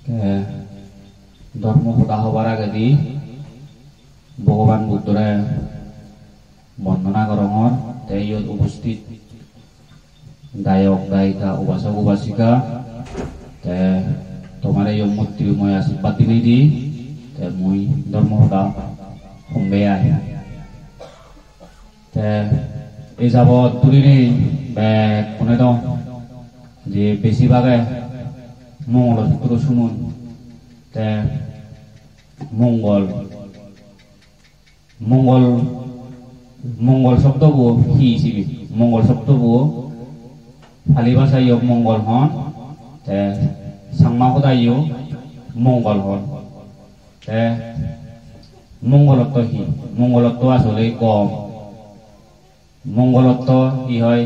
ধর্ম সদা হবার আগে দি ভগবান বুদ্ধরে বন্দনা করঙর তেইয়ত উপস্থিত গায়ক গায়িকা উপাসক উপাসিকা তে তোমার এই মূর্তি মই আশীর্বাদ দিনে দি তে মই ধর্ম সদা সংবে আহে তে এই যাবত তুলিনি কোনে দं যে বেশিরভাগে মঙ্গলসূত্র শুনুন তে মঙ্গল শব্দবো হি হিসিবি মঙ্গল শব্দবো ফালি ভাষায় মঙ্গল হন তে সাংমা সদায় মঙ্গল হন তে মঙ্গলত্ব হি মঙ্গলত্ব আসলে কম মঙ্গলত্ব ই হয়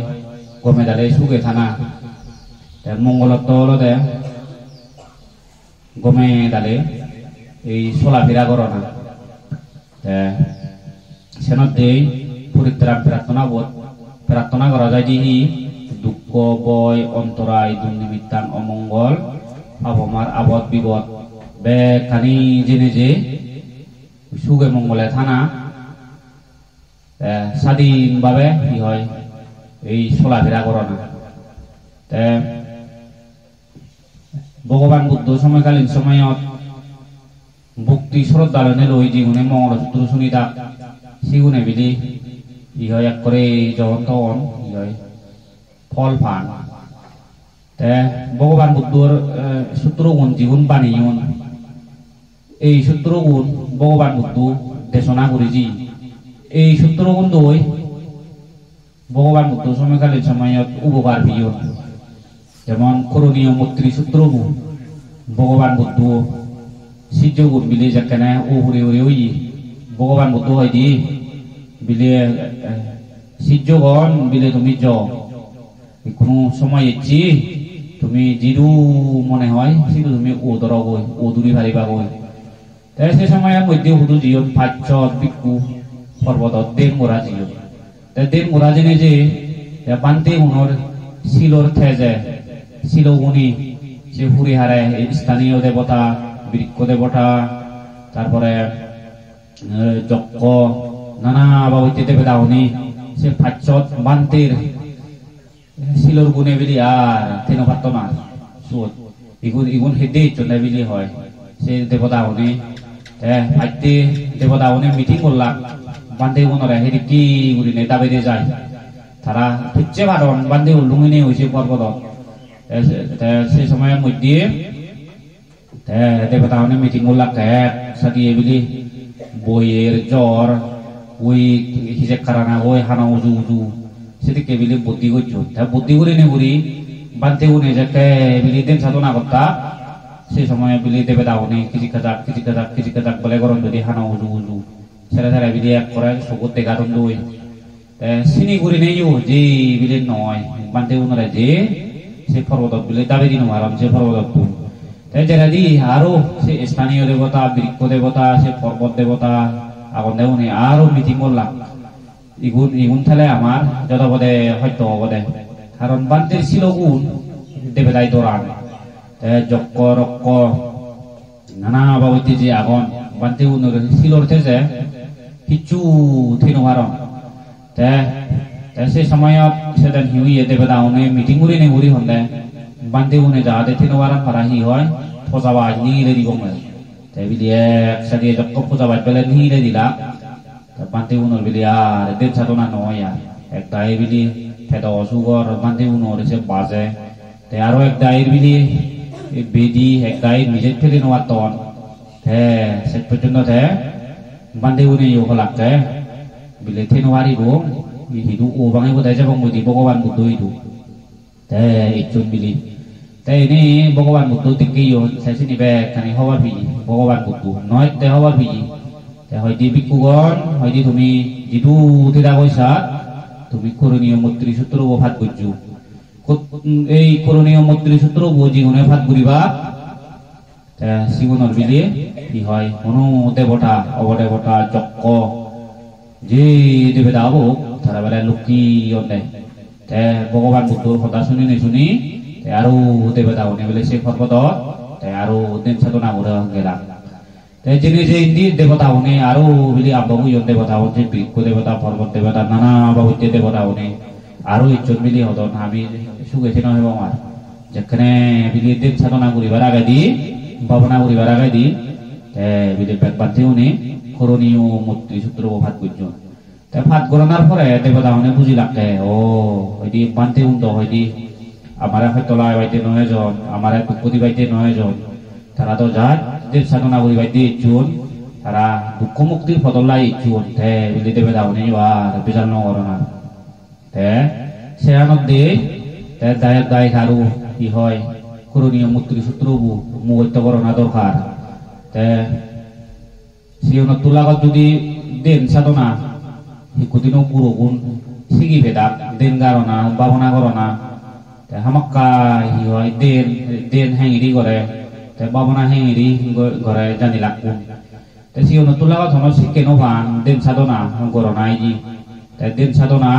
গমে দালে সুগে থানা মঙ্গলত্ব হলো দে গমে দালে এই চলাফেরা করো না সেনত দেই পরিত্রাণ প্রার্থনা করা যায় যে দুঃখ বয় অন্তরায় দুর্নিমিত্তান অমঙ্গল আবমার আবদ বিপদ বেখানি জেনে যে সুগে মঙ্গলে থানা স্বাধীনভাবে কি হয় এই চলাফেরা করো না ভগবান বুদ্ধ সময়কালীন সময়ত ভক্তি শ্রদ্ধালনে লই যিগুণে মঙ্গলসূত্র শুনি তাক সিগুণে বিলি ই হয় এক করে যখন তখন ই হয় ফল পান ভগবান বুদ্ধর সূত্রগুণ যিগুণ বাণীগুণ এই সূত্রগুণ ভগবান বুদ্ধ দেশনা করেছি এই সূত্রগুণ দই ভগবান বুদ্ধ সময়কালীন সময়ত উপকার বিয়ন যেমন করণীয় মৈত্রী সূত্রগুণ ভগবান বুদ্ধ সিদ্ধগুণ বিলে যেখানে ও হরে হরে ওই ভগবান বুদ্ধ হয় দি বিলে সিদ্ধগণ বিলে তুমি কোনো সময় ইচ্ছি তুমি যিদু মনে হয় সিধু তুমি ও দরগৈ ও দূরি ভারিবা গৈ সে সময়ের মধ্যে হুদু জিয়ন পাঁচ পিকু পর্বতত দেন মোরা জিয়ন দেন মোরা জেনে যে বান্তে উনর শিলর থেজে শিল উনি সে হুরি হারে স্থানীয় দেবতা বৃক্ষ দেবতা তারপরে যজ্ঞ নানা বাবুতে দেবতা উনি সে পাঁচত বান্তের শিলর গুণে বিলি আর তেন পাত্র না সুদ ইগুন হেদে চন্দ্র বিলি হয় সে দেবতা উনি আইতে দেবতা উনি মিটিং করলাম বান্ধে উনরে হেদি কি গুলিনে দাবিতে যায় তারা তুচ্ছে ভারণ বান্ধে উলুঙিনে হয়েছে পর্বত সেই সময়ের মধ্যে দেবতা উনি মিটিং করলাম সাদিয়ে বিলি বইয়ের জ্বর ওই হিসেব কারানা ওই হানা উজু উজু সেদিকে বিলি বুদ্ধি করছো বুদ্ধি করে নে বুড়ি বান্ধে উনি যাকে বিলি দেন সাধনা করতা সেই সময় বিলি দেবতা উনি কিছু কাজাক বলে গরম যদি হানা উজু উজু ছেড়ে ছেড়ে বিলি এক করে সবুজ দেখা দই চিনি করে নেই যে বিলি নয় বান্ধে উনরা যে সে পর্বত বিলি দাবি দিন আরাম সে পর্বত যেটা দি আরো সে স্থানীয় দেবতা বৃক্ষ দেবতা সে পর্বত দেবতা আগুন দেবনি আরো মিটিং করলাম ইগুন থালে আমার যতপদে হয়তো অবদে কারণ বান্তের ছিল গুণ দেবতাই দৌড়ান যজ্ঞ রক্ষ নানা বাবুতে যে আগুন বান্তে উন্নর শিলর থেকে কিচ্ছু থেনো হারণ সেই সময়ত সেদিন হিউয়ে দেবতা উনি মিটিং করে নে ঘুরি হন্দে বান্তে উনি যাতে থেনো হারণ পারা হি হয় ফসাবা নিলে দিব তাই বিলি একসাথে যজ্ঞ ফসাবাদ পেলে নিলে দিলা বান্তে উনর বিলি আর দেন সাধনা নয় আর এক দায় বিলি ফেদ অসুগর বান্তে উনর এসে বাজে তাই আরো এক দায়ের বিলি বেদি এক দায় নিজে ফেলে নেওয়ার তখন শেষ পর্যন্ত বান্ধে উনি ইউ লাগতে বিলে থেনো হারিব হিদু ও বাঙাই বোধ যাব বুদ্ধি ভগবান বুদ্ধ হিদু একজন বিলি তাই এনে ভগবান বুদ্ধ দিকে চাইছে নিবে খানি হবার ভিজি ভগবান বুদ্ধ নয় তে হবার ভিজি হয়তো বিক্ষুগণ হয়তো তুমি যিটো উঠিলা কৈছা তুমি করণীয় মৈত্রী সূত্র ভাত করছো এই করণীয় মৈত্রী সূত্র যিগুণে ভাত করিবা সিগুণর বিলিয়ে কি হয় কোনো দেবতা অবদেবতা যজ্ঞ যে দেবতা হব তারা বেলা লক্ষ্মী অন্যায় ভগবান বুদ্ধর কথা শুনি নে শুনি আরো দেবতা উনি বলে সে পর্বত aru den sadona gora gelak te jini je indi devata one aru bili ambagu yon devata one bikku devata parbat devata nana babute devata one aru ichon bili hodon habi suge sino hebo mar jekhane bili den sadona guri baraga di babana guri baraga di te bili bek bante one koroniyo mutti sutro bhat gujjon te bhat goronar pore devata one buji lakke o edi bante undo hoidi amara hoytolay baite noy jon amara tukudi baite noy jon tara to jat den sadona guri baite ichun tara dukku muktir podolai ichun te bili devata one war bijal no gorona te seanodde te dai haru hi hoy koroniyo mutti sutro bu mugoyto gorona dorkar te siyono tulagot judi den sadona hikutino gurugun sigi bedak den garona babona gorona te hamakka hi hoy den hengiri gore te babona hengiri gore jani lakkun te siyono tulagot hono sikkeno ban den sadona gorona iji te den sadona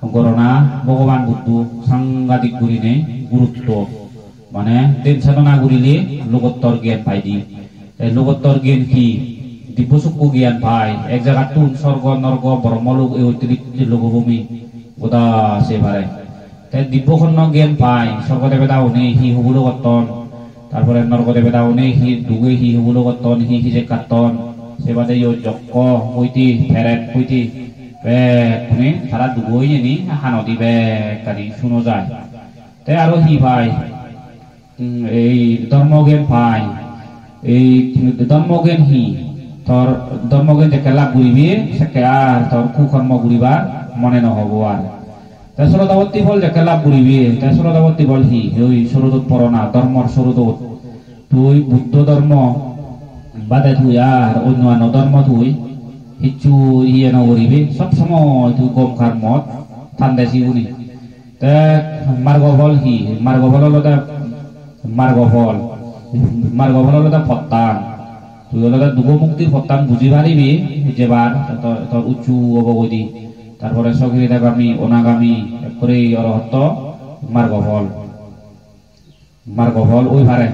gorona bhagavan buddhu sangadik gurine gurutto মানে den sadona gurile logottor gyan paidi logottor gyan ki dibbosukku gyan pai ek jagat tun sorgo norgo brahmolok e অতিরিক্ত logobumi goda se pare te dibbokhonno gyan pai sorgo devata one hi hubulo gotton tarpore norgo devata one hi duge hi hubulo gotton hi je katton se bade yo jokko hoiti feret hoiti be kune sara dugoi ni hanodi be kari suno jay te aro hi pai এই ধর্মজ্ঞান পাই এই ধর্মজ্ঞান হি তোর ধর্মজ্ঞান যে কেলা ঘুরিবি সে আর তোর কুকর্ম ঘুরিবার মনে নহব আর তাই সরদাবতী ফল যে কেলা ঘুরিবি তাই সরদাবতী ফল হি ওই সরদত পড়না ধর্মর সরদত তুই বুদ্ধ ধর্ম বাদে তুই আর অন্য ধর্ম তুই হিচু ইয়ে নগরিবি সব সময় তুই কম খার মত ঠান্ডাসি উনি তে মার্গ ফল হি মার্গ ফল হলো margofol holo ta pottan tu holo ta dugo mukti pottan buji paribi jebar tor uchu obogodi tarpore sogirigami onagami ekore orohotto margofol oi pare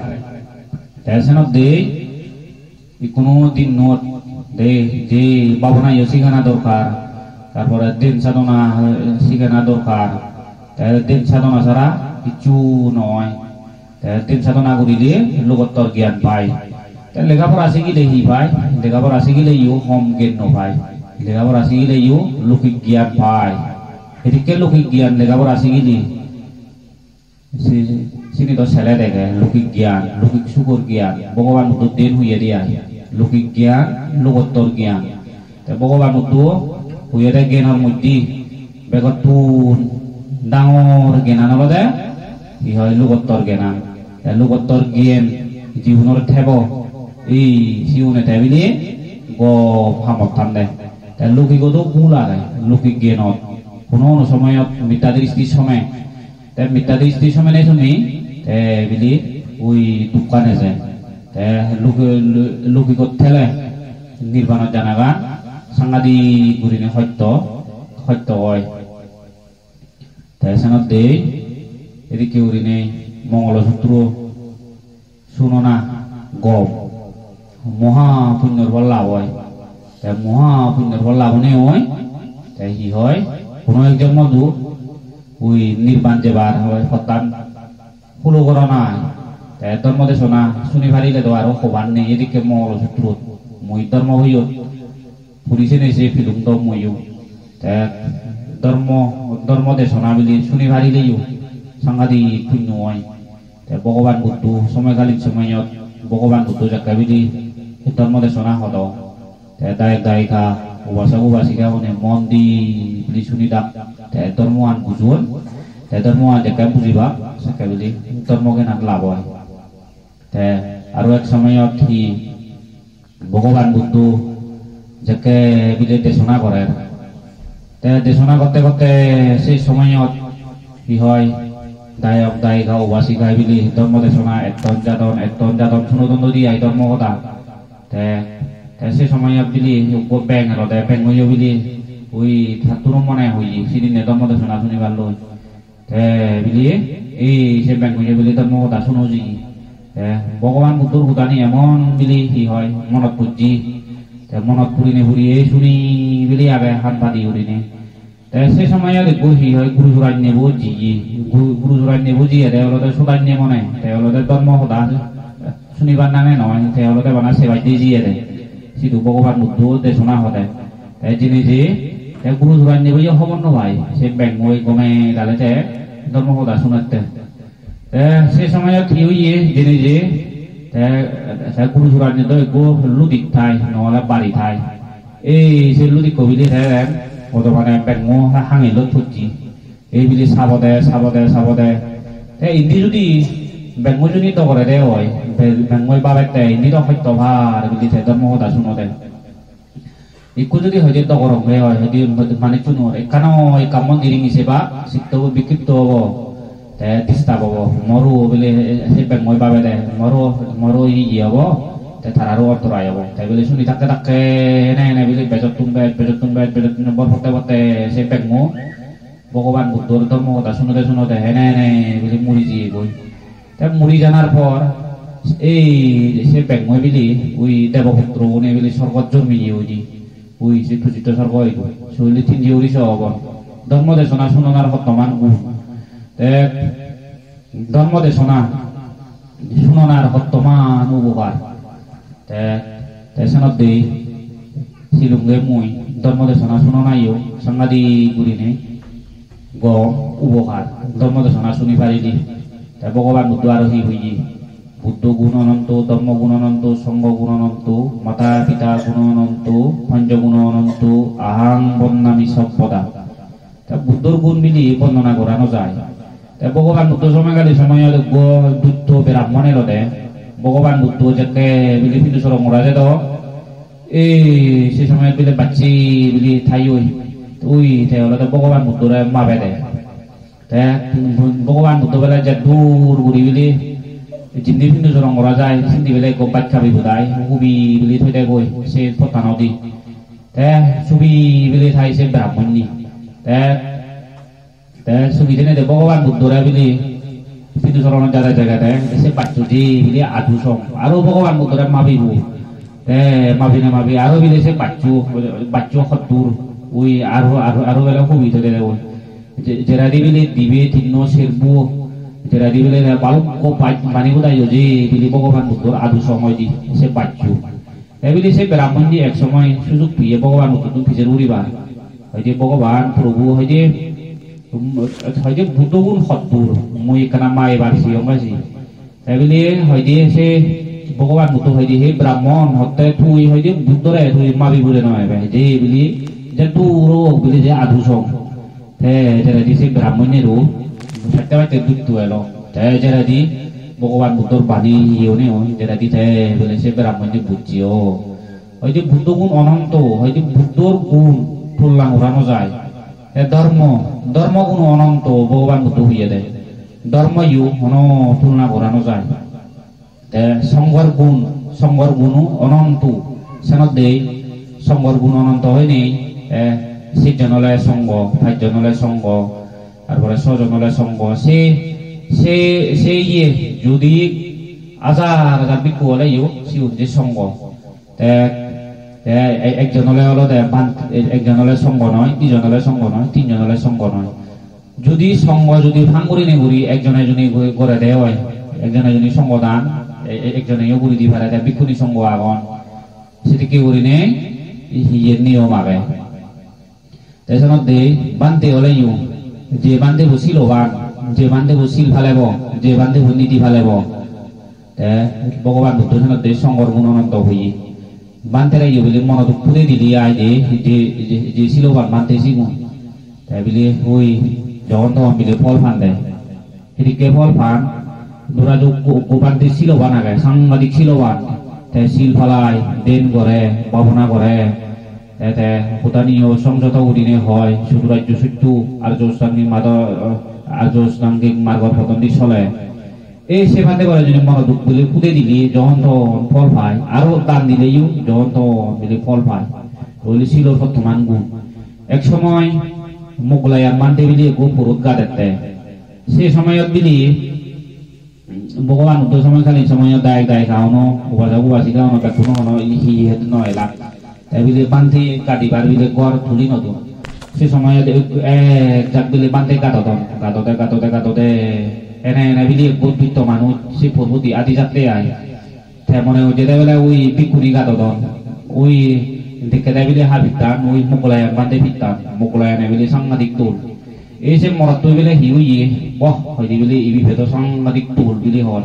tesenot de ikono din not de je babona yosigana dorkar tarpore din sadona sigana dorkar din sadona sara kichu noy den sadona gurile logottor gyan pai te legapora sigile hi pai legapora sigile yu hom gen no pai legapora sigile yu lukik gyan pai edike lukik gyan legapora sigili sini to sele dege lukik gyan lukik sukur gyan bhagavan buddhu den huye dia lukik gyan logottor gyan te bhagavan buddhu huye de genor moddhi begotun dangor genan olode hi hoy logottor genan logottor gyan jibunor thebo ei siune thebili go hamot thande te lokigodo gulare lokik gyanot kono somoyot mita dristi some te mita dristi some ne suni te bili oi dukane je te lokigot thele nirbanot janagan sangadi gurine hoyto hoy te sanot de edike urine mangalsutra শুননা গম মহাপুণ্যর ফল লাভ হয় তাই মহাপুণ্যর ফল লাভ নেই হয় তাই কি হয় কোনো একজন মধু ওই নির্বাণ যেবার হয় সন্তান ফুলো করা নাই তাই ধর্ম দেশনা শুনি ফারিলে তো আরো খবর নেই এদিকে মঙ্গলসূত্র মই ধর্ম হইও পুলিশে নেছে ফিলুম দম মইও তাই ধর্ম দেশনা বলি শুনি ফারিলেও সাংঘাতিক পুণ্য হয় Bhagavan Buddhu সময়কালীন সময়ত Bhagavan Buddhu jakabili ধর্ম দেশনা হদ দায়ক দায়িকা উপাসক উপাসিকা মানে মন দি বুলি শুনি দাক ধর্মান বুঝুন ধর্মান জাকা বুঝিবা সাকাবিলি ধর্মকে নাক লাভ হয় আৰু এক সময়ত হি Bhagavan Buddhu যাকে বিলে দেশনা করে দেশনা করতে করতে সেই সময়ত কি হয় দায়ক দায়িকা উপাসিকা বিলি ধর্ম দেশনা একটন জাতন শুনোদন দি আই ধর্ম কথা সেই সময়ত বিলি ব্যাং হতে ব্যাং হইও বিলি ওই ঠাকুর মনে হই সিদিনে ধর্ম দেশনা শুনিবার লই বিলি এই সে ব্যাং হইও বিলি ধর্ম কথা শুনো জি ভগবান বুদ্ধর হুদানি এমন বিলি হি হয় মনত বুঝি মনত পুরিনে পুরিয়ে শুনি বিলি আগে হাত বাঁধি উড়িনে সে সময় দেখবো হি হয় গুরু জোড়াই নেব জিজি গুরু জোড়াই নেব জিয়ে তেওঁলোকে সুদাই নে মনে তেওঁলোকে ধর্ম সদা শুনিবার নামে নয় তেওঁলোকে বানা সেবাই দিয়ে জিয়ে দেয় সিধু ভগবান বুদ্ধ দেশনা হতে যিনি যে গুরু জোড়াই নেব যে খবর নয় সে ব্যাংক মই গমে গালেতে ধর্ম সদা শুনাতে সে সময় কি হইয়ে যিনি যে গুরু জোড়াই নিত গো লুদিক থাই নহলে বাড়ি থাই এই সে লুদিক কবিলি থাই বর্তমানে ব্যাংক হাঙি লত ফুটছি এই বিলি সাবদে সাবদে সাবদে ইন্দি যদি ব্যাংক যদি তো করে দে হয় ব্যাংক বাবাতে ইন্দি তো সত্য ভার বিলি থাই ধর্ম সদা শুনতে ইকু যদি হয়তো তো করং হয় হয়তো মানে চুনো এখানো এই কাম মন্দিরিং হিসেবা সিক্ত বিক্ষিপ্ত হব ডিস্টার্ব হব মরু বলে সে ব্যাংক বাবে দে মরু ই হব তারারও অন্তরায় হব তাই বলে শুনি থাকতে থাকতে এনে এনে বলে বেজত তুমি বর ফতে ফতে সে ব্যাংক ভগবান বুদ্ধর ধর্ম কথা শুনতে শুনতে এনে এনে বলে মুড়ি দিয়ে গই তাই মুড়ি জানার পর এই সে ব্যাংক বিলি ওই দেবপুত্র উনি বলে স্বর্গত জন্মিয়ে ওই চিত্ত স্বর্গ হইব শৈলী তিনজি উড়িষ হব ধর্ম দেশনা শুননার বর্তমান গুণ ধর্ম দেশনা শুননার বর্তমান উপকার তেসনত দেই সিলুঙ্গে মুই ধর্ম দেশনা শুননাইও সাংঘাতিক গুরিনে গম উপকার ধর্ম দেশনা শুনি পারিলি তাই ভগবান বুদ্ধ আর হি হইজি বুদ্ধ গুণ অনন্ত ধর্ম গুণ অনন্ত সঙ্গ গুণ অনন্ত মাতা পিতা গুণ অনন্ত পঞ্চগুণ অনন্ত আহাং বন্নামি সব্পদা বুদ্ধর গুণ মিলি বর্ণনা করানো যায় ভগবান বুদ্ধ সময়কালী সময় দুধ ব্রাহ্মণের হতে ভগবান বুদ্ধ যাকে বিলি ফিটু সরং রাজে দ এই সে সময় বিলে বাচ্চি বিলি ঠাই ওই তাহলে ভগবান বুদ্ধরে মাবে দেয় ভগবান বুদ্ধ বেলা যে দূর ঘুরি বিলি জিন্দি ফিটু সরং করা যায় সিন্দি বেলে বাদ খাবি বোধায় হুবি বিলি থৈ দেয় গই সে ফতানো দি ছবি বিলি ঠাই সে ব্রাহ্মণী সুবিধে দে ভগবান বুদ্ধরা বিলি ফিটু সরণের জায়গাতে সে বাচ্চু দি বিলি আধু সং আরো ভগবান বুদ্ধরা মাবিব মাবি আরো বিলি সে বাচ্চু সত্তর ওই আরো বেলা সুবিধা দে ওই যেরা দি বিলি দিবে তিন্ন শেরবু যেরা দি বিলি বালুক পানি বোধাই যে বিলি ভগবান বুদ্ধর আধু সময় দি সে বাচ্চু বিলি সে ব্রাহ্মণ দি এক সময় সুযোগ পিয়ে ভগবান বুদ্ধ ফিজের উড়িবা হয়তো ভগবান প্রভু হয়তো বুদ্ধ গুণ সত্তর মই এখানে মা এবার সিংবাসী তাই বলে হয়তো সে ভগবান বুদ্ধ হয়তো সেই ব্রাহ্মণ হতে থুই হয়তো বুদ্ধরে থুই মাবি বলে নয় যে বলি যে তোর বলি যে আধু সং যেরাদি সে ব্রাহ্মণেরও থাকতে পারতে দুধ এলো তাই যেরাদি ভগবান বুদ্ধর বাণী ইয়েও যেরাদি তাই বলে সে ব্রাহ্মণে বুঝছিও হয়তো বুদ্ধ গুণ অনন্ত হয়তো বুদ্ধর গুণ তুলনা ঘোরানো যায় ধর্ম গুণ অনন্ত ভগবান বুদ্ধ হইয়ে দেয় ধর্ম ইউ তুলনা করানো যায় সংঘর গুণ অনন্ত সেনত দেই সংঘর গুণ অনন্ত হয় নেই সিজনলয় সঙ্গ পাঁচজনলয় সঙ্গ তারপরে ছজনলয় সঙ্গ সে ইয়ে যদি হাজার বিক্ষু হলে ইউ সিউ যে সঙ্গ একজনলে হলো একজনলে সঙ্গ নয় দুজনলে সঙ্গ নয় তিনজনলে সঙ্গ নয় যদি সঙ্গ যদি ভাঙুরি নেগুড়ি একজনে যদি করে দেয় হয় একজনে যদি সঙ্গ দান একজনেও গুড়ি দি ফেলে বিক্ষুনি সঙ্গ আগন সেটি কি করি নে ইয়ের নিয়ম আগে তাইজনত দেই বানতে হলে ইউ যে বান্ধে বসিল বান যে বান্ধে বসিল ফালেব যে বান্ধে নীতি ফালেব ভগবান বুদ্ধ দেই সঙ্গর গুণ অনন্ত হই বানতে রাই বলে মনত পুরে দিলি আই যে শিলবান বানতে সিগুন তাই বলে ওই যখন তখন বিলে ফল ফান দেয় সেদিকে ফল ফান দুরা বানতে শিলবান আগে সাংঘাতিক শিলবান তাই শিল ফালাই দেন করে ভাবনা করে তাতে ভূটানীয় সংযত উদিনে হয় শুধু রাজ্য সত্য আর্য মার্গর পতন্তি চলে এই সেভাতে করে যদি মন দুঃখ বলে ফুটে দিলি যখন তখন ফল পায় আরো দান দিলেই যখন তখন দিলে ফল পায় বলে ছিল বর্তমান গুণ এক সময় মোগলাইয়ার মানতে বিলি গো পুরুত গা দেখতে সে সময়ত বিলি ভগবান উত্তর সময়কালীন সময় দায় দায় খাওয়ানো উপাসা উপাসী খাওয়ানো বেকুনো হনো হি হেত নয় লাখ তাই বিলে বান্ধে কাটিবার বিলে গড় তুলি নতুন সে সময় এক জাত বিলে বান্ধে গাততে এনে এনে বিলে বৌদ্ধ মানুষ সে পূর্বতী আদি যাত্রে আয় তাই মনে যেতেবেলা ওই পিকুনি গাতদন ওই দেখে দেয় বিলে হা ভিত্তান ওই মোকলায়ান বান্ধে ভিত্তান মোকলায়ানে বিলে সাংঘাতিক তোল এই যে মরত বিলে হিউয়ে বহ হয়তো বিলে এই বিভেদ সাংঘাতিক তোল বিলে হল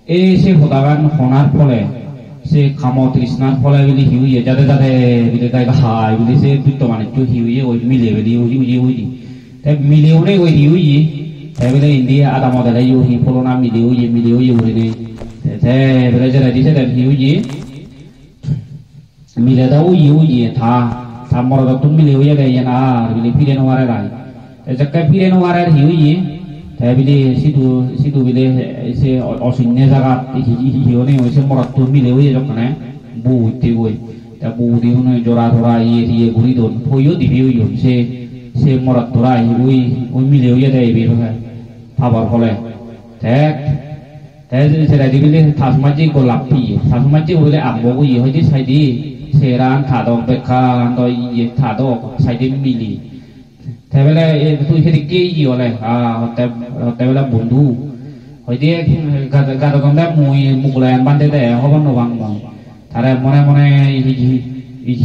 এই সে হতাগান হনার ফলে সে কাম তৃষ্ণার ফলে বিলে হিউয়ে যাতে যাতে বিলে গায়ে হাই বিলে সে বৃত্ত বাণিজ্য হিউয়ে ওই মিলে বিলে ওই তাই মিলেও নেই ওই হিউয়ে তাই বিলে ইন্ডিয়া আদা মদালে হি ফলনা মিলেও ওই নেই তাই বিলে যারা দিছে তাই হিউয়ে মিলে দাও ওই থা মরদ তুমি মিলে ওই গায়ে না বিলে ফিরে নোয়ারে রায় যাকে ফিরে নোয়ারের হিউয়ে তাই বিলে সিধু বিলে সে অসীন্য জায়গা হিও নেই সে মরদ তুমি মিলে ওই যখন বউতে ওই তা বউ দিও নয় জোড়া ধরা ইয়ে ঘুরি দোন ফইও দিবি ওই সে মরদ ধরা ওই মিলে ওই দেয় বের হয় ভাবার ফলে সেটা দিবিলে থাসমাজি গোলাপ পিয়ে থাসমাজি হইলে আম্বো ইয়ে হয়েছে সাইডি সেরান থাদক বেকান ইয়ে থাদক সাইডে মিলি তাইবেলা তুই সেদিকে ইয়ে হলে তাইবেলা বন্ধু হয়তো গাদগন্দা মুই মুগলায়ান বান্ধে দেয় হবার নবাং তারা মনে মনে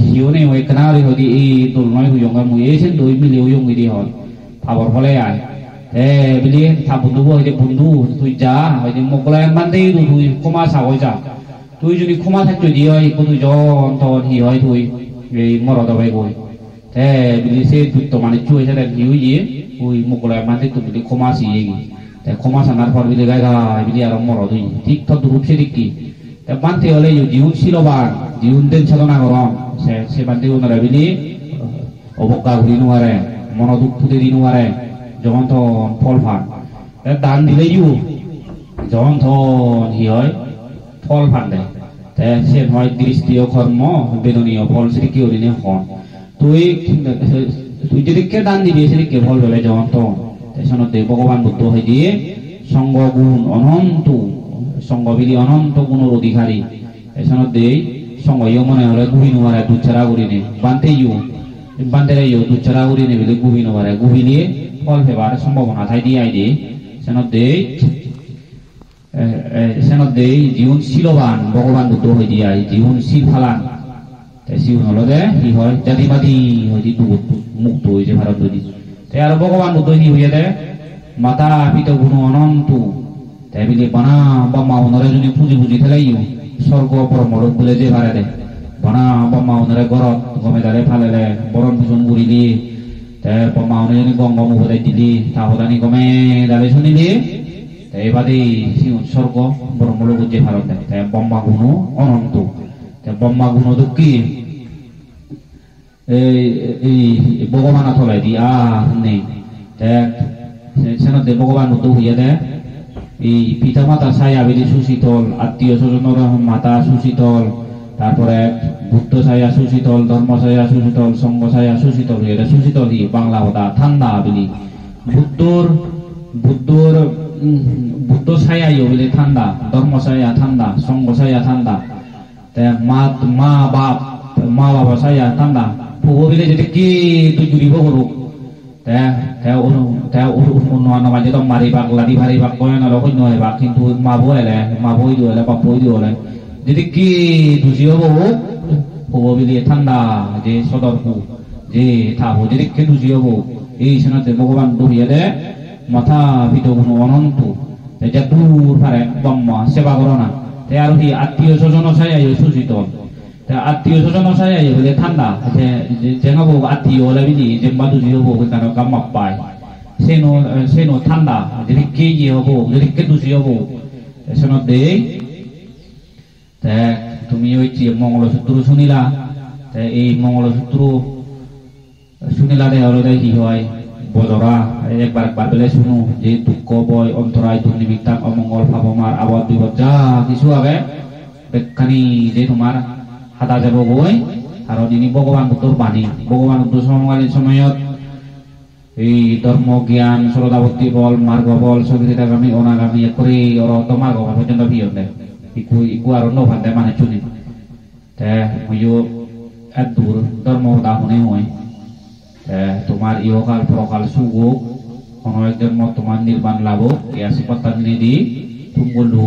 হিও নেই ওই কানারি হয়তো এই দোল নয় হুইয়ঙ্গা মুই এই সেন দই মিলে হুইয়ঙ্গি দিয়ে হল ভাবার ফলে আয় বিলি থা বন্ধু হয়তো বন্ধু তুই যা হয়তো মোগলায়ান বান্ধে তুই ক্ষমা সাগৈ যা তুই যদি ক্ষমা থাকতো দিয়ে হয় তুই জন তখন হি হয় তুই এই মরদ হয়ে গই বিলি সে বৃত্ত বাণিজ্য হয়েছে হিউয়ে ওই মোগলায়ান বান্ধে তুই বিলি ক্ষমা সিয়ে গি ক্ষমা সানার পর বিলি গায়ে গায় বিলি আর মরদ হই ঠিক তো রূপ সে দেখি বান্ধে হলে জীবন শিলবান জীবন দেন সাধনা গরম সে বান্ধে ওনারা বিলি অবজ্ঞা ঘুরি নোয়ারে মন দুঃখ ফুটে দি নোয়ারে যখন তখন ফল ফান দান দিলে যখন তখন হি হয় ফল ফান দেয় সে হয় দৃষ্টীয় কর্ম বেদনীয় ফল সেদিকে অধীনে হন তুই যেদিকে দান দিবি সেদিকে ফল পেলে যখন তখন সেনতে ভগবান বুদ্ধ হয়ে দিয়ে সঙ্গ গুণ অনন্ত সঙ্গ বিধি অনন্ত গুণের অধিকারী সেনতে সঙ্গ মনে হলে গুবি নোয়ারে দুচ্ছারা করিনে বান্ধে দুচ্ছারা করিনে বলে গুবি নোয়ারে গুবি দিয়ে ফল পেবার সম্ভাবনা থাই দিয়ে আই দিয়ে সেনতে জীবন শিলবান ভগবান বুদ্ধ হয়ে দিয়ে জীবন শিল ফালান শিবন হলো দে হি হয় জাতিবাদী হয়তো মুক্ত হয়েছে ভারত যদি তাই আর ভগবান বুদ্ধ হি হয়ে দে মাতা পিতা গুণ অনন্ত তাই বিলে বানা বা মা ওনারা যদি পুঁজি ফেলাইও স্বর্গ পরমলোক বলে যে ভাড়া দে বানা বা মা ওনারা গরত গমে দাঁড়ে ফালেলে বরণ ভূষণ বুড়ি দিয়ে তাই মা ওনারা যদি গঙ্গ মুখদাই দিলি তাহদানি গমে দাঁড়ে শুনিলি তাই এবারে স্বর্গ পরমলোক যে ভারত দেয় তাই ব্রহ্মা গুণ অনন্ত তাই ব্রহ্মা গুণ দুঃখী এই ভগবান থলাই দি নেই সেনতে ভগবান বুদ্ধ হইয়া দেয় এই পিতা মাতা ছায়া বেদি সুশীতল আত্মীয় স্বজনের মাতা সুশীতল তারপরে বুদ্ধ ছায়া সুশীতল ধর্ম ছায়া সুশীতল সঙ্গ ছায়া সুশীতল এটা সুশীতল বাংলা হতা ঠান্ডা বলি বুদ্ধ ছায়া বলে ঠান্ডা ধর্ম ছায়া ঠান্ডা সঙ্গ ছায়া ঠান্ডা মা বাবা ছায়া ঠান্ডা ভোগ বিলে যেতে কি তুই জুড়িব করুক মাঝে তো মারি বাক লাদি ভারি বাক কয় না লক্ষ্য নয় বাক কিন্তু মা বই দিলে বাপ বই দিলে যদি কি দুষি হব হব বিলি ঠান্ডা যে সদর্কু যে থাকবো যদি কে দুষি হব এই সেনাতে ভগবান দৌড়িয়ে দে মাথা পিত কোনো অনন্ত যা দূর পারে ব্রহ্মা সেবা করো না তাই আর কি আত্মীয় স্বজন চাই সুশীতল আত্মীয় স্বজন চাই বলে ঠান্ডা যে হবো আত্মীয় হলে বিলি যে মা দুষি হবো কেন কামাক পায় সে নো ঠান্ডা যদি কে ইয়ে হবো যদি কে দুষি হবো সেনতে তুমি ওই মঙ্গলসূত্র শুনিলা এই মঙ্গলসূত্র শুনিলা দে হলো কি হয় বজরা একবার পেলে শুনো যে দুঃখ বয় অন্তরায় দুর্নিমিত্তাক অমঙ্গল ভাবমার আবাদ বিপদ যা কিছু আগে বেখানি যে তোমার হাতা যাব গৈ আর যিনি ভগবান বুদ্ধর বাণী ভগবান বুদ্ধ সমকালীন সময়ত এই ধর্ম জ্ঞান শ্রদ্ধাভক্তি বল মার্গ বল সবিতাগামী অনাগামী করে অরহত মার্গ পর্যন্ত ভিয়ন দে ইকু আর নভান্তে মানে চুনি তে ময়ো এদুর ধর্ম দাহনে হয় তোমার ইহকাল পরকাল সুগো কোনো একজন তোমার নির্বাণ লাভ এই আসপাতাল নিদি তুমগুলো